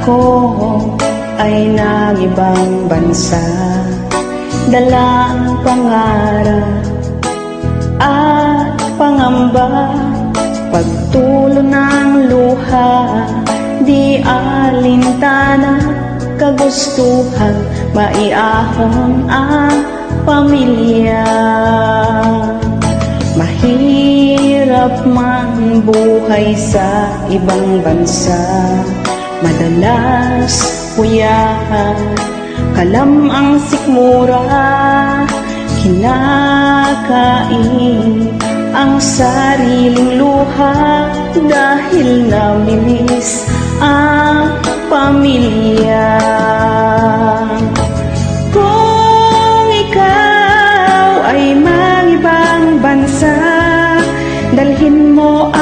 ako ay nag-ibang bansa, dala ang pangarap at pangamba, pagtulo ng luha, di alintana, kagustuhan, maiahon ang pamilya. Mahirap man buhay sa ibang bansa, madalas kuyahan, kalam ang sikmura, kinakain ang sariling luha dahil namimiss ang pamilya.